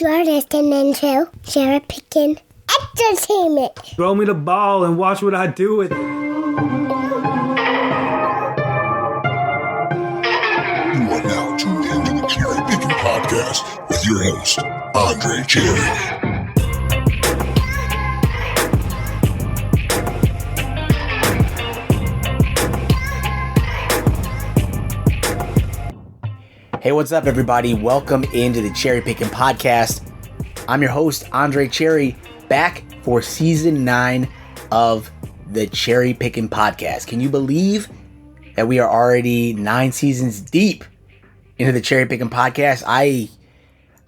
You're listening to CherryPickin Entertainment. Throw me the ball and watch what I do with it. You are now tuned into the CherryPickin Podcast with your host, Andre Cherry. Hey, what's up, everybody? Welcome into the CherryPickin Podcast. I'm your host, Andre Cherry, back for Season 9 of the CherryPickin Podcast. Can you believe that we are already 9 seasons deep into the CherryPickin Podcast? I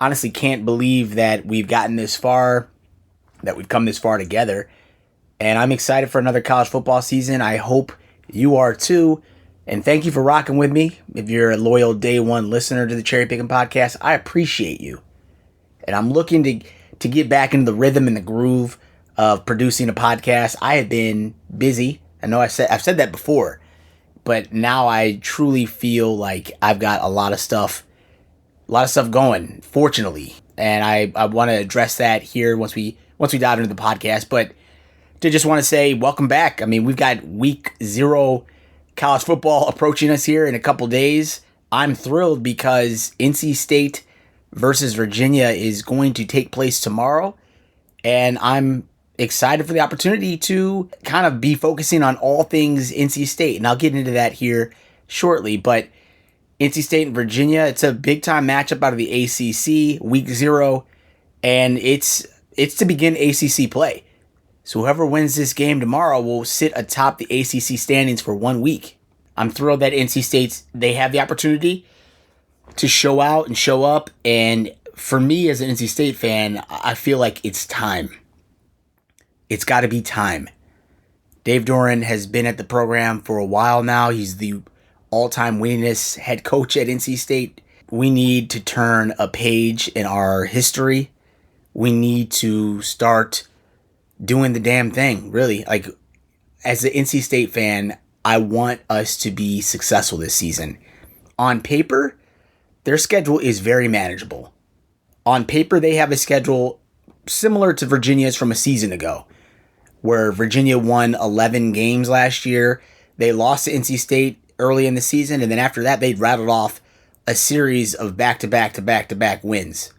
honestly can't believe that we've gotten this far, that we've come this far together. And I'm excited for another college football season. I hope you are too. And thank you for rocking with me. If you're a loyal day one listener to the CherryPickin Podcast, I appreciate you. And I'm looking to get back into the rhythm and the groove of producing a podcast. I have been busy. I know I've said that before, but now I truly feel like I've got a lot of stuff going, fortunately. And I want to address that here once we dive into the podcast. But to just want to say welcome back. I mean, we've got week 0 college football approaching us here in a couple days. I'm thrilled because NC State versus Virginia is going to take place tomorrow, and I'm excited for the opportunity to kind of be focusing on all things NC State, and I'll get into that here shortly. But NC State and Virginia, it's a big-time matchup out of the ACC, week 0, and it's to begin ACC play. So whoever wins this game tomorrow will sit atop the ACC standings for 1 week. I'm thrilled that NC State's, they have the opportunity to show out and show up. And for me as an NC State fan, I feel like it's time. It's got to be time. Dave Doeren has been at the program for a while now. He's the all-time winningest head coach at NC State. We need to turn a page in our history. We need to start doing the damn thing, really. Like, as an NC State fan, I want us to be successful this season. On paper, their schedule is very manageable. On paper, they have a schedule similar to Virginia's from a season ago, where Virginia won 11 games last year. They lost to NC State early in the season, and then after that, they rattled off a series of back-to-back wins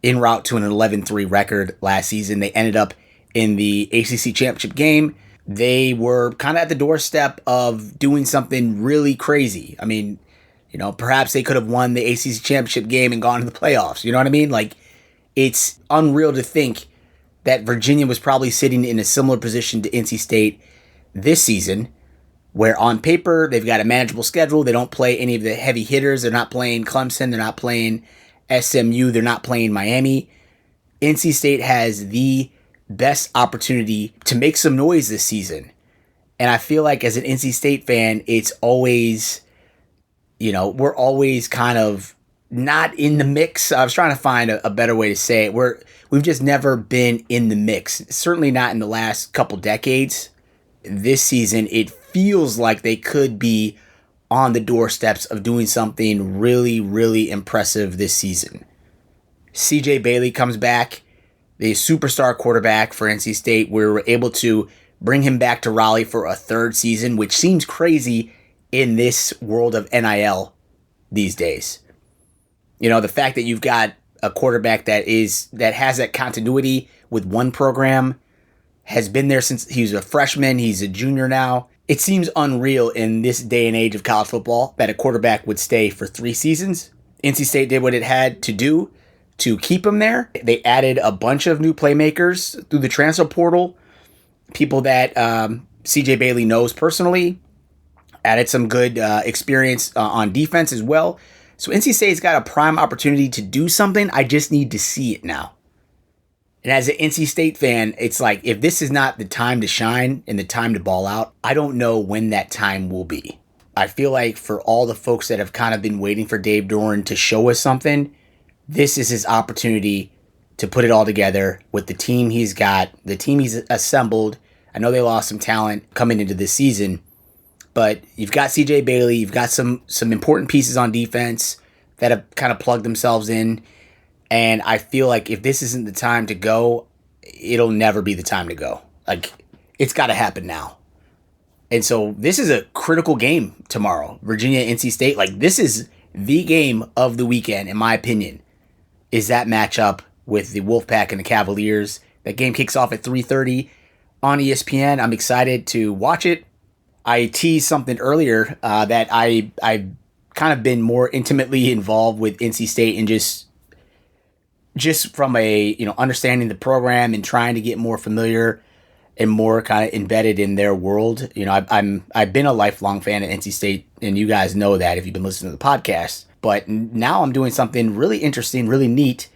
en route to an 11-3 record last season. They ended up in the ACC championship game. They were kind of at the doorstep of doing something really crazy. I mean, perhaps they could have won the ACC championship game and gone to the playoffs. You know what I mean? Like, it's unreal to think that Virginia was probably sitting in a similar position to NC State this season, where on paper, they've got a manageable schedule. They don't play any of the heavy hitters. They're not playing Clemson. They're not playing SMU. They're not playing Miami. NC State has the best opportunity to make some noise this season. And I feel like as an NC State fan, it's always, we're always kind of not in the mix. I was trying to find a better way to say it. We've just never been in the mix. Certainly not in the last couple decades. This season, it feels like they could be on the doorsteps of doing something really, really impressive this season. CJ Bailey comes back, the superstar quarterback for NC State. We were able to bring him back to Raleigh for a 3rd season, which seems crazy in this world of NIL these days. The fact that you've got a quarterback that has that continuity with one program, has been there since he was a freshman, he's a junior now. It seems unreal in this day and age of college football that a quarterback would stay for 3 seasons. NC State did what it had to do to keep him there. They added a bunch of new playmakers through the transfer portal, people that CJ Bailey knows personally, added some good experience on defense as well. So NC State's got a prime opportunity to do something. I just need to see it now. And as an NC State fan, it's like, if this is not the time to shine and the time to ball out, I don't know when that time will be. I feel like for all the folks that have kind of been waiting for Dave Doeren to show us something, this is his opportunity to put it all together with the team he's got, the team he's assembled. I know they lost some talent coming into this season, but you've got CJ Bailey, you've got some important pieces on defense that have kind of plugged themselves in. And I feel like if this isn't the time to go, it'll never be the time to go. Like, it's got to happen now. And so this is a critical game tomorrow. Virginia, NC State. Like, this is the game of the weekend, in my opinion, is that matchup with the Wolfpack and the Cavaliers. That game kicks off at 3:30 on ESPN. I'm excited to watch it. I teased something earlier that I've kind of been more intimately involved with NC State and just from a, understanding the program and trying to get more familiar and more kind of embedded in their world. I've been a lifelong fan of NC State, and you guys know that if you've been listening to the podcast. But now I'm doing something really interesting, really neat,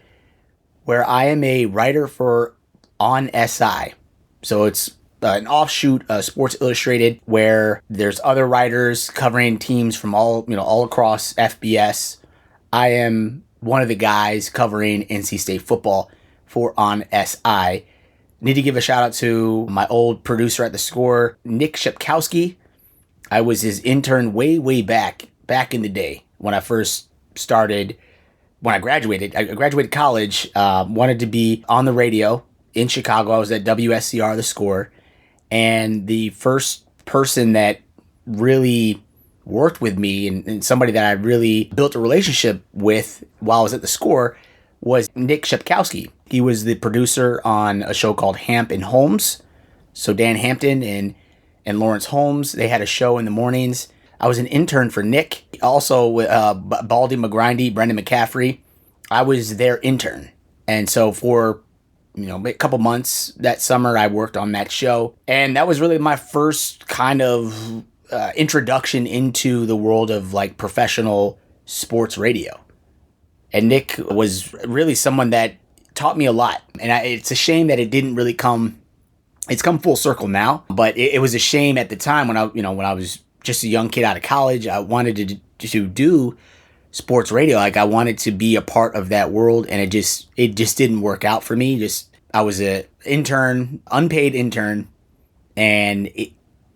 where I am a writer for On SI. So it's an offshoot of Sports Illustrated, where there's other writers covering teams from all across FBS. I am one of the guys covering NC State football for On SI. Need to give a shout out to my old producer at The Score, Nick Shepkowski. I was his intern way back in the day when I first started. When I graduated college, wanted to be on the radio in Chicago. I was at WSCR, The Score. And the first person that really worked with me and somebody that I really built a relationship with while I was at The Score was Nick Shepkowski. He was the producer on a show called Hamp and Holmes. So Dan Hampton and Lawrence Holmes, they had a show in the mornings. I was an intern for Nick. Also with Baldy McGrindy, Brendan McCaffrey. I was their intern. And so for a couple months that summer, I worked on that show. And that was really my first kind of introduction into the world of like professional sports radio. And Nick was really someone that taught me a lot. And it's a shame that it didn't really it's come full circle now, but it was a shame at the time when I was just a young kid out of college. I wanted to do sports radio. Like, I wanted to be a part of that world, and it just didn't work out for me. I was an intern, unpaid intern, and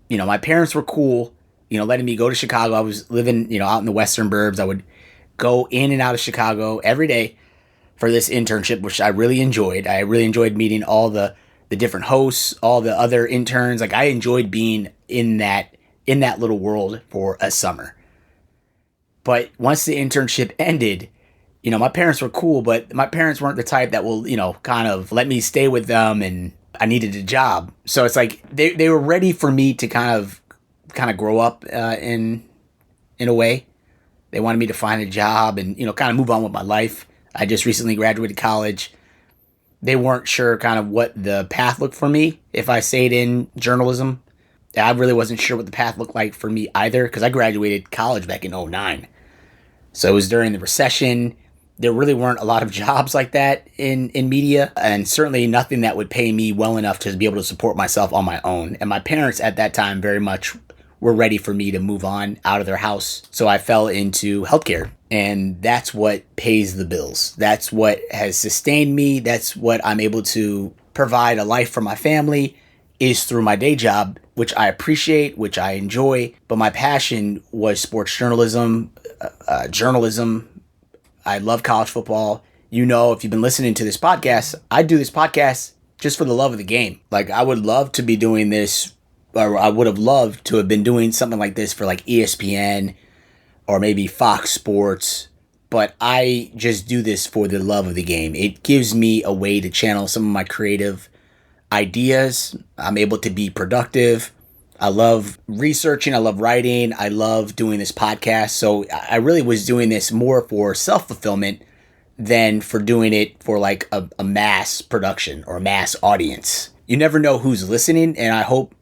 my parents were cool, letting me go to Chicago. I was living, out in the western burbs. I would go in and out of Chicago every day for this internship, which I really enjoyed. I really enjoyed meeting all the different hosts, all the other interns. Like, I enjoyed being in that little world for a summer. But once the internship ended, my parents were cool, but my parents weren't the type that will, kind of let me stay with them, and I needed a job. So it's like they were ready for me to kind of grow up in a way. They wanted me to find a job and, kind of move on with my life. I just recently graduated college. They weren't sure kind of what the path looked for me if I stayed in journalism. I really wasn't sure what the path looked like for me either, because I graduated college back in 2009. So it was during the recession. There really weren't a lot of jobs like that in media, and certainly nothing that would pay me well enough to be able to support myself on my own. And my parents at that time very much were ready for me to move on out of their house. So I fell into healthcare, and that's what pays the bills. That's what has sustained me. That's what I'm able to provide a life for my family, is through my day job, which I appreciate, which I enjoy. But my passion was sports journalism, journalism. I love college football. If you've been listening to this podcast, I do this podcast just for the love of the game. Like, I would love to be doing this, or I would have loved to have been doing something like this for like ESPN or maybe Fox Sports. But I just do this for the love of the game. It gives me a way to channel some of my creative ideas. I'm able to be productive. I love researching. I love writing. I love doing this podcast. So I really was doing this more for self-fulfillment than for doing it for like a mass production or a mass audience. You never know who's listening, and I hope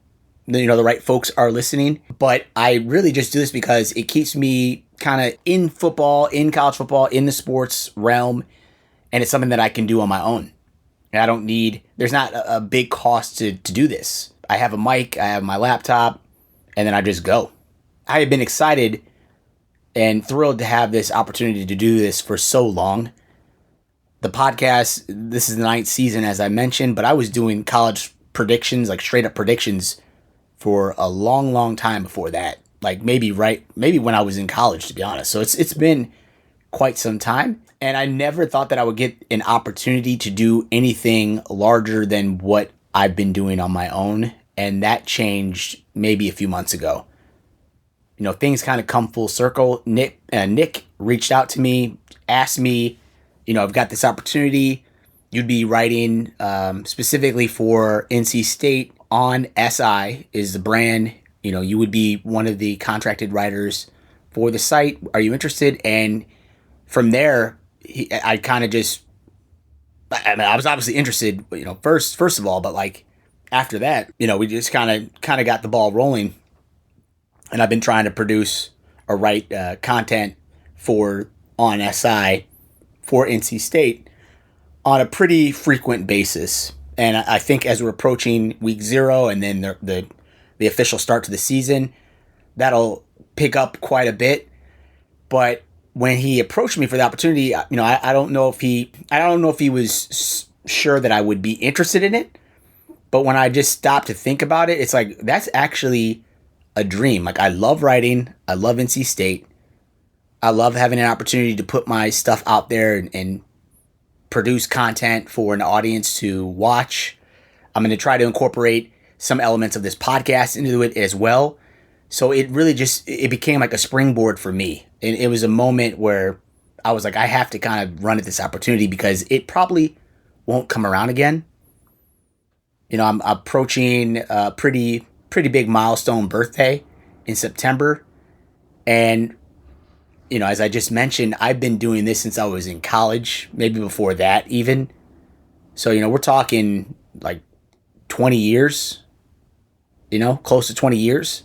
the right folks are listening. But I really just do this because it keeps me kind of in football, in college football, in the sports realm, and it's something that I can do on my own. And there's not a big cost to do this. I have a mic, I have my laptop, and then I just go. I have been excited and thrilled to have this opportunity to do this for so long. The podcast, this is the 9th season, as I mentioned, but I was doing college predictions, like straight up predictions, for a long time before that. Like maybe when I was in college, to be honest. So it's been quite some time. And I never thought that I would get an opportunity to do anything larger than what I've been doing on my own. And that changed maybe a few months ago. You know, things kind of come full circle. Nick reached out to me, asked me, you know, I've got this opportunity. You'd be writing specifically for NC State on SI is the brand. You know, you would be one of the contracted writers for the site. Are you interested? And from there, I kind of just, I was obviously interested, you know, first of all, but like after that, you know, we just kind of got the ball rolling. And I've been trying to produce or write content for on SI for NC State on a pretty frequent basis. And I think as we're approaching week 0 and then the official start to the season, that'll pick up quite a bit. But when he approached me for the opportunity, you know, I don't know if he was sure that I would be interested in it. But when I just stopped to think about it, it's like, that's actually a dream. Like, I love writing. I love NC State. I love having an opportunity to put my stuff out there and produce content for an audience to watch. I'm going to try to incorporate some elements of this podcast into it as well. So it really it became like a springboard for me. And it was a moment where I was like, I have to kind of run at this opportunity because it probably won't come around again. You know, I'm approaching a pretty big milestone birthday in September. And, you know, as I just mentioned, I've been doing this since I was in college, maybe before that even. So, you know, we're talking like 20 years, you know, close to 20 years.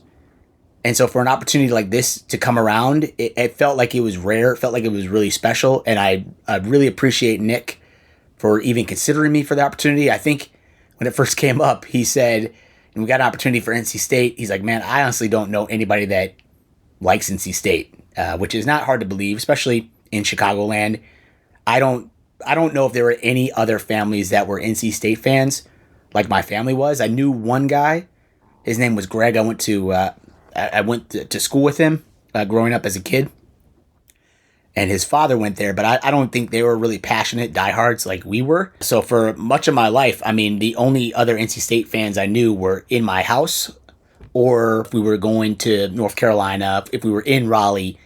And so for an opportunity like this to come around, it felt like it was rare. It felt like it was really special. And I really appreciate Nick for even considering me for the opportunity. I think when it first came up, he said, and we got an opportunity for NC State. He's like, man, I honestly don't know anybody that likes NC State, which is not hard to believe, especially in Chicagoland. I don't know if there were any other families that were NC State fans like my family was. I knew one guy. His name was Greg. I went to school with him growing up as a kid. And his father went there, but I don't think they were really passionate diehards like we were. So for much of my life, I mean, the only other NC State fans I knew were in my house, or if we were going to North Carolina, if we were in Raleigh,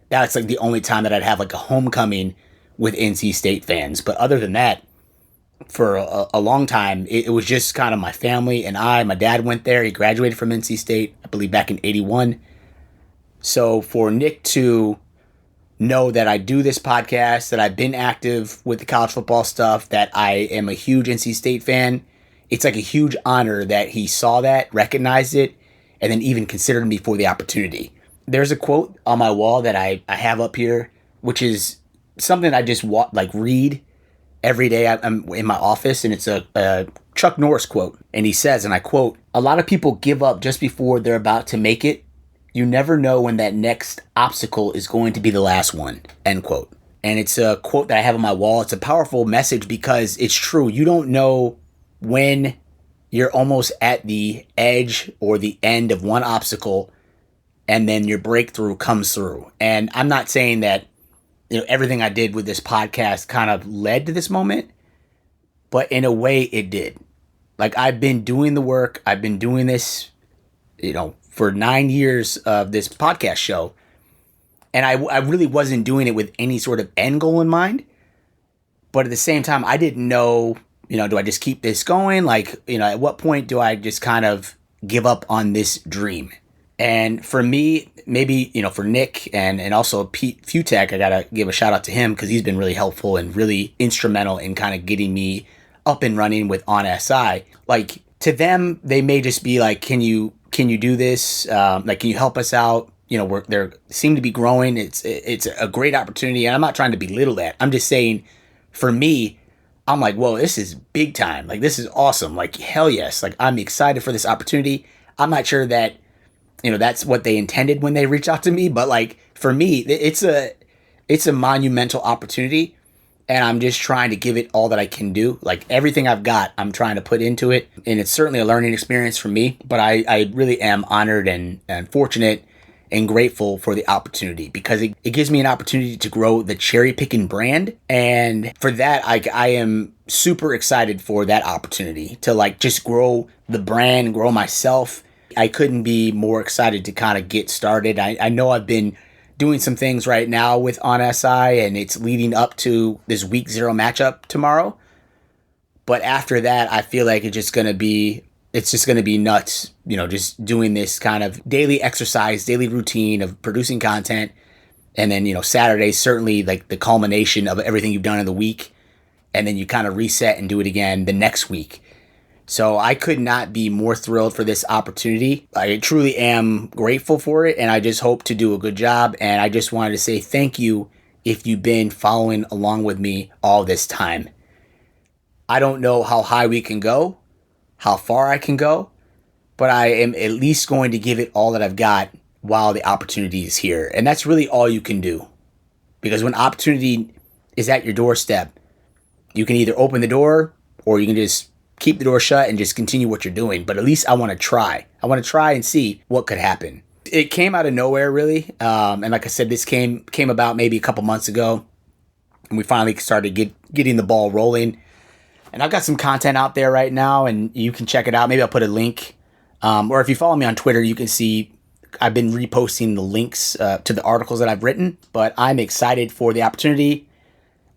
that's like the only time that I'd have like a homecoming with NC State fans. But other than that, for a long time, it was just kind of my family and my dad went there. He graduated from NC State, I believe back in 81. So for Nick to know that I do this podcast, that I've been active with the college football stuff, that I am a huge NC State fan, it's like a huge honor that he saw that, recognized it, and then even considered me for the opportunity. There's a quote on my wall that I have up here, which is something I just read every day. I'm in my office, and it's a Chuck Norris quote. And he says, and I quote, "A lot of people give up just before they're about to make it. You never know when that next obstacle is going to be the last one," end quote. And it's a quote that I have on my wall. It's a powerful message because it's true. You don't know when you're almost at the edge or the end of one obstacle and then your breakthrough comes through. And I'm not saying that, you know, everything I did with this podcast kind of led to this moment, but in a way it did. Like, I've been doing the work. I've been doing this, you know, for 9 years of this podcast show. And I really wasn't doing it with any sort of end goal in mind. But at the same time, I didn't know, you know, do I just keep this going? Like, you know, at what point do I just kind of give up on this dream? And for me, maybe, you know, for Nick and also Pete Futek, I got to give a shout out to him because he's been really helpful and really instrumental in kind of getting me up and running with On SI. Like, to them, they may just be like, can you do this? Like, can you help us out? You know, they seem to be growing. It's a great opportunity. And I'm not trying to belittle that. I'm just saying, for me, I'm like, whoa, this is big time. Like, this is awesome. Like, hell yes. Like, I'm excited for this opportunity. I'm not sure that, you know, that's what they intended when they reached out to me. But like, for me, it's a monumental opportunity. And I'm just trying to give it all that I can do. Like, everything I've got, I'm trying to put into it. And it's certainly a learning experience for me. But I really am honored and fortunate and grateful for the opportunity because it gives me an opportunity to grow the CherryPickin brand. And for that, I am super excited for that opportunity to like just grow the brand, grow myself. I couldn't be more excited to kind of get started. I know I've been doing some things right now with On SI, and it's leading up to this week 0 matchup tomorrow. But after that, I feel like it's just going to be nuts, just doing this kind of daily exercise, daily routine of producing content. And then, Saturday's certainly like the culmination of everything you've done in the week. And then you kind of reset and do it again the next week. So I could not be more thrilled for this opportunity. I truly am grateful for it, and I just hope to do a good job. And I just wanted to say thank you if you've been following along with me all this time. I don't know how high we can go, how far I can go, but I am at least going to give it all that I've got while the opportunity is here. And that's really all you can do. Because when opportunity is at your doorstep, you can either open the door or you can just keep the door shut and just continue what you're doing. But at least I want to try. I want to try and see what could happen. It came out of nowhere, really. And like I said, this came about maybe a couple months ago. And we finally started getting the ball rolling. And I've got some content out there right now, and you can check it out. Maybe I'll put a link. Or if you follow me on Twitter, you can see I've been reposting the links to the articles that I've written. But I'm excited for the opportunity.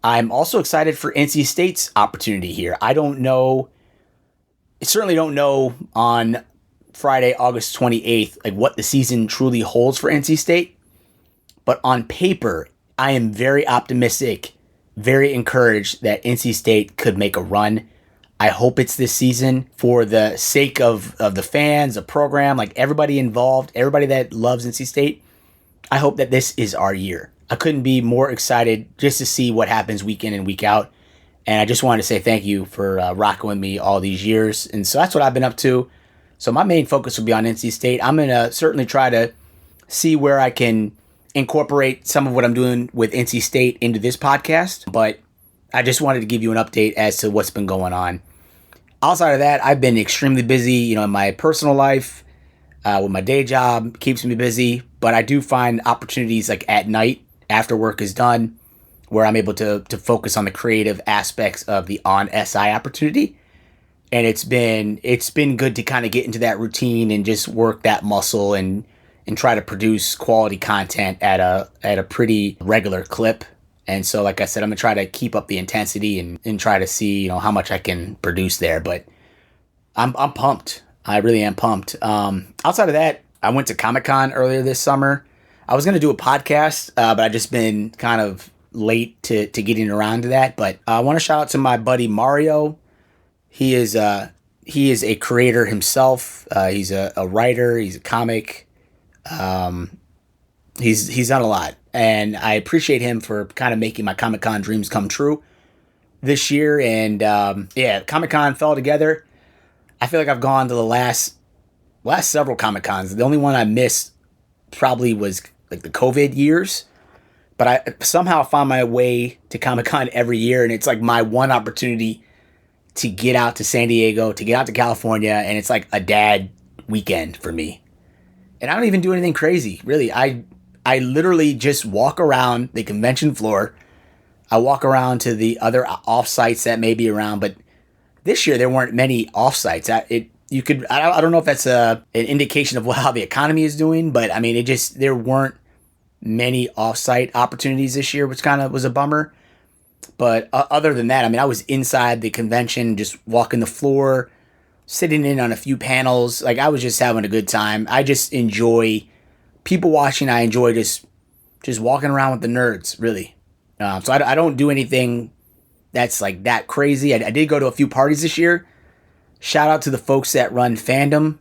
I'm also excited for NC State's opportunity here. I certainly don't know on Friday, August 28th, like what the season truly holds for NC State. But on paper, I am very optimistic, very encouraged that NC State could make a run. I hope it's this season for the sake of the fans, the program, like everybody involved, everybody that loves NC State. I hope that this is our year. I couldn't be more excited just to see what happens week in and week out. And I just wanted to say thank you for rocking with me all these years. And so that's what I've been up to. So my main focus will be on NC State. I'm going to certainly try to see where I can incorporate some of what I'm doing with NC State into this podcast. But I just wanted to give you an update as to what's been going on. Outside of that, I've been extremely busy, in my personal life, with my day job, keeps me busy. But I do find opportunities like at night after work is done where I'm able to focus on the creative aspects of the On SI opportunity. And it's been good to kind of get into that routine and just work that muscle and try to produce quality content at a pretty regular clip. And so, like I said, I'm going to try to keep up the intensity and try to see, how much I can produce there. But I'm pumped. I really am pumped. Outside of that, I went to Comic-Con earlier this summer. I was going to do a podcast, but I've just been kind of late to getting around to that. But I want to shout out to my buddy Mario. He is a creator himself. He's a writer. He's a comic. He's done a lot. And I appreciate him for kind of making my Comic-Con dreams come true this year. And Comic-Con fell together. I feel like I've gone to the last several Comic-Cons. The only one I missed probably was like the COVID years. But I somehow found my way to Comic-Con every year. And it's like my one opportunity to get out to San Diego, to get out to California. And it's like a dad weekend for me. And I don't even do anything crazy, really. I literally just walk around the convention floor. I walk around to the other off-sites that may be around, but this year there weren't many off-sites. I don't know if that's an indication of how the economy is doing, but I mean, there weren't many off-site opportunities this year, which kind of was a bummer. But other than that, I mean, I was inside the convention, just walking the floor, sitting in on a few panels. Like, I was just having a good time. I just enjoy people watching. I enjoy just walking around with the nerds, really. So I don't do anything that's like that crazy. I did go to a few parties this year. Shout out to the folks that run Fandom.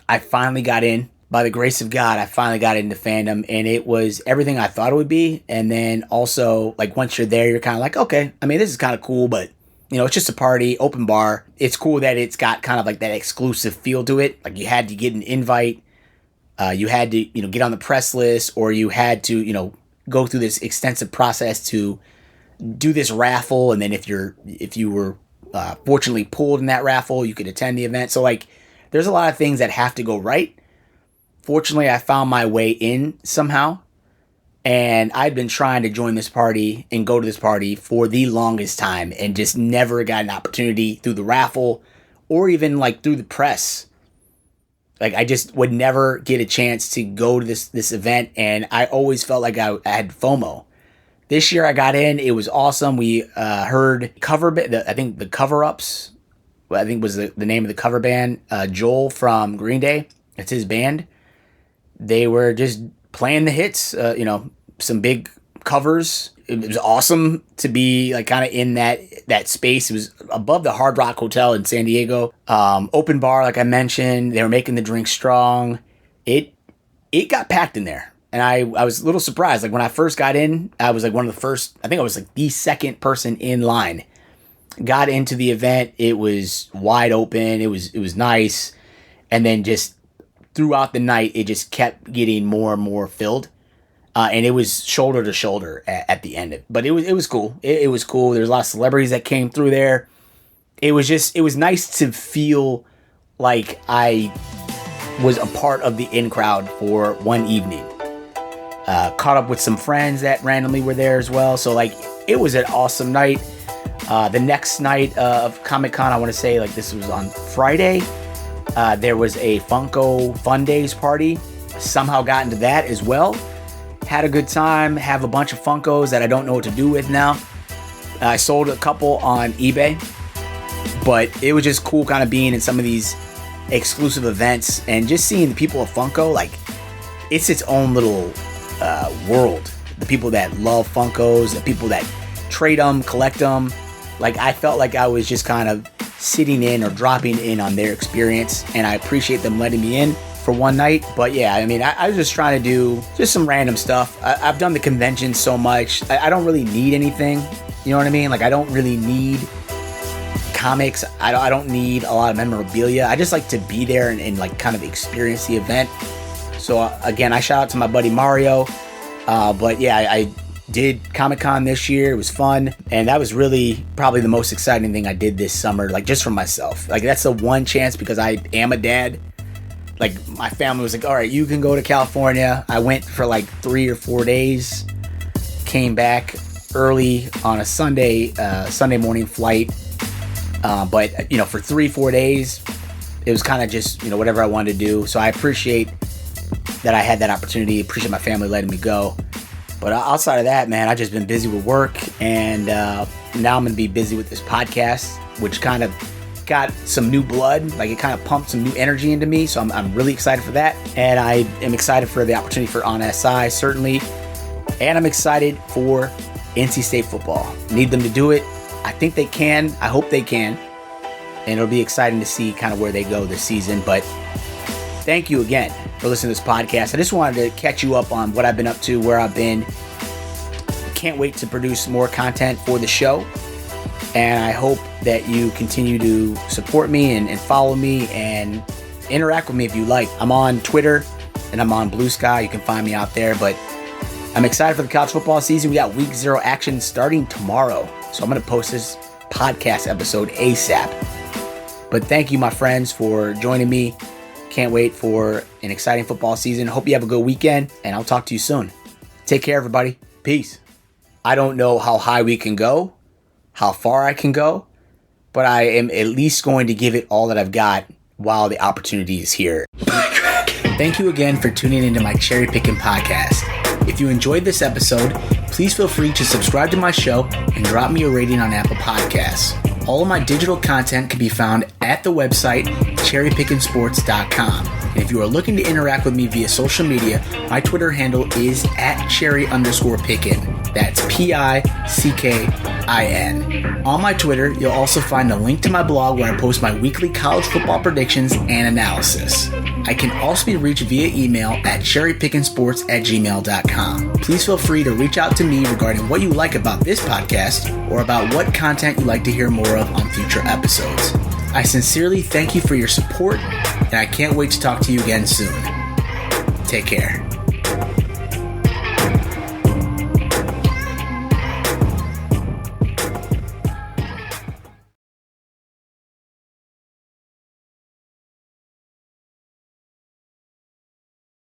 I finally got in. By the grace of God, I finally got into Fandom, and it was everything I thought it would be. And then also, like, once you're there, you're kind of like, okay, I mean, this is kind of cool, but it's just a party, open bar. It's cool that it's got kind of like that exclusive feel to it. Like, you had to get an invite. You had to, get on the press list, or you had to, go through this extensive process to do this raffle. And then if you were fortunately pulled in that raffle, you could attend the event. So, like, there's a lot of things that have to go right. Fortunately, I found my way in somehow. And I'd been trying to join this party and go to this party for the longest time and just never got an opportunity through the raffle or even like through the press. Like I just would never get a chance to go to this event, and I always felt like I had FOMO. This year I got in, it was awesome. We heard I think the Cover-Ups, I think was the name of the cover band, Joel from Green Day. It's his band. They were just playing the hits, some big covers. It was awesome to be like kind of in that space. It was above the Hard Rock Hotel in San Diego. Open bar, like I mentioned. They were making the drinks strong. It got packed in there. And I was a little surprised. Like when I first got in, I was like one of the first, I think I was like the second person in line. Got into the event. It was wide open. It was nice. And then just throughout the night, it just kept getting more and more filled. And it was shoulder to shoulder at the end. But it was cool. It was cool. There's a lot of celebrities that came through there. It was nice to feel like I was a part of the in crowd for one evening. Caught up with some friends that randomly were there as well. So like it was an awesome night. The next night of Comic-Con, I want to say like this was on Friday. There was a Funko Fun Days party. Somehow got into that as well. Had a good time. Have a bunch of Funkos that I don't know what to do with now. I sold a couple on eBay. But it was just cool kind of being in some of these exclusive events and just seeing the people of Funko. Like, it's its own little world. The people that love Funkos, the people that trade them, collect them. Like, I felt like I was just kind of sitting in or dropping in on their experience, and I appreciate them letting me in for one night. But yeah, I mean, I was just trying to do just some random stuff. I've done the convention so much. I don't really need anything. You know what I mean? Like, I don't really need comics. I don't need a lot of memorabilia. I just like to be there and like kind of experience the event. So again, I shout out to my buddy Mario. But yeah, I did Comic-Con this year. It was fun. And that was really probably the most exciting thing I did this summer, like just for myself. Like, that's the one chance because I am a dad. Like, my family was like, all right, you can go to California. I went for like 3 or 4 days, came back early on a Sunday morning flight. But, for 3-4 days, it was kind of just, whatever I wanted to do. So I appreciate that I had that opportunity. Appreciate my family letting me go. But outside of that, man, I've just been busy with work. And now I'm going to be busy with this podcast, which kind of got some new blood. Like, it kind of pumped some new energy into me. So I'm really excited for that. And I am excited for the opportunity for On SI, certainly. And I'm excited for NC State football. Need them to do it. I think they can. I hope they can. And it'll be exciting to see kind of where they go this season. But thank you again for listening to this podcast. I just wanted to catch you up on what I've been up to, where I've been. Can't wait to produce more content for the show. And I hope that you continue to support me and follow me and interact with me if you like. I'm on Twitter and I'm on Blue Sky. You can find me out there. But I'm excited for the college football season. We got week 0 action starting tomorrow. So I'm going to post this podcast episode ASAP. But thank you, my friends, for joining me. Can't wait for an exciting football season. Hope you have a good weekend, and I'll talk to you soon. Take care, everybody. Peace. I don't know how high we can go, how far I can go, but I am at least going to give it all that I've got while the opportunity is here. Thank you again for tuning into my Cherry Pickin' Podcast. If you enjoyed this episode, please feel free to subscribe to my show and drop me a rating on Apple Podcasts. All of my digital content can be found at the website CherryPickinSports.com. And if you are looking to interact with me via social media, my Twitter handle is @Cherry_Pickin. That's PICKIN. On my Twitter, you'll also find a link to my blog where I post my weekly college football predictions and analysis. I can also be reached via email at cherrypickinsports@gmail.com. Please feel free to reach out to me regarding what you like about this podcast or about what content you'd like to hear more of on future episodes. I sincerely thank you for your support, and I can't wait to talk to you again soon. Take care.